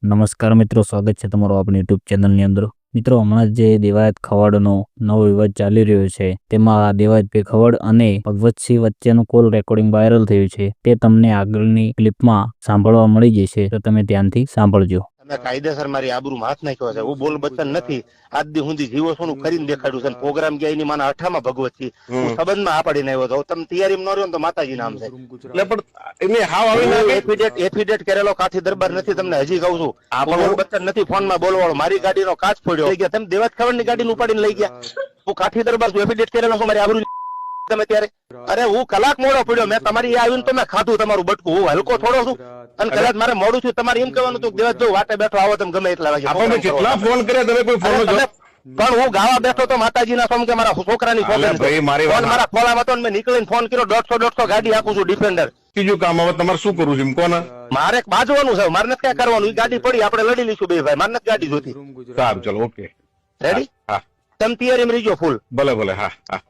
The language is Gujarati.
નમસ્કાર મિત્રો, સ્વાગત છે તમારું આપણી યુટ્યુબ ચેનલની અંદર. મિત્રો, હમણાં જે દેવાયત ખવડનો નવો વિવાદ ચાલી રહ્યો છે, તેમાં દેવાયતભાઈ ખવડ અને ભગવતસિંહ વચ્ચેનું કોલ રેકોર્ડિંગ વાયરલ થયું છે. તે તમને આગળની ક્લિપમાં સાંભળવા મળી જશે, તો તમે ધ્યાનથી સાંભળજો. તમે કાયદેસર મારી આબરૂમાં હાથ નાખ્યો છે. હું બોલ બચ્ચન નથી. આજ દી સુધી જીવો છું કરીને દેખાડ્યું છે. પ્રોગ્રામ ગયા એની માના અઠામાં ભગવતસિંહ હું સંબંધમાં આ પાડીને આવ્યો હતો. તમે તૈયારી ન રહ્યો તો માતાજી નામ છે. એટલે પણ એને હાવ આવીને એફિડેટ કરેલો કાઠી દરબાર નથી. તમને હજી કહું છું, આ બોલ બચ્ચન નથી. ફોનમાં બોલવાળો મારી ગાડીનો કાચ ફોડ્યો લઈ ગયા. તમે દેવાત ખવડની ગાડીને ઉપાડીને લઈ ગયા. હું કાઠી દરબાર છું. એફિડેટ કરેલો છું. મારી આબરૂ તમે ત્યારે અરે હું કલાક મોડો પડ્યો. મેં તમારી આવીને તો મેં ખાધું તમારું બટકું. હું હલકો થોડો છું અને કદાચ મારે મોડું છું. તમારે એમ કહેવાનું હતું દેવાત જો વાટે બેઠો આવો તમે ગમે એટલા વાગે. આપણે કેટલા ફોન કર્યા તમે કોઈ ફોન પણ હું ગાવા બેઠો તો માતાજીના સોમ કે મારા છોકરાની ફોન મારા ખોલામાં હતો. મેં નીકળીને ફોન કર્યો. 150 ગાડી આપું છું ડિફેન્ડર. બીજું કામ હવે તમારે શું કરવું છે કોને મારે બાજવાનું છે. મારે નથી ક્યાં કરવાનું. એ ગાડી પડી આપણે લડી લઈશું બે ભાઈ. મારે નથી ગાડી જોતી. સારું ચલો ઓકે રેડી હા તમે તૈયારી રહીજો ફૂલ. ભલે ભલે હા હા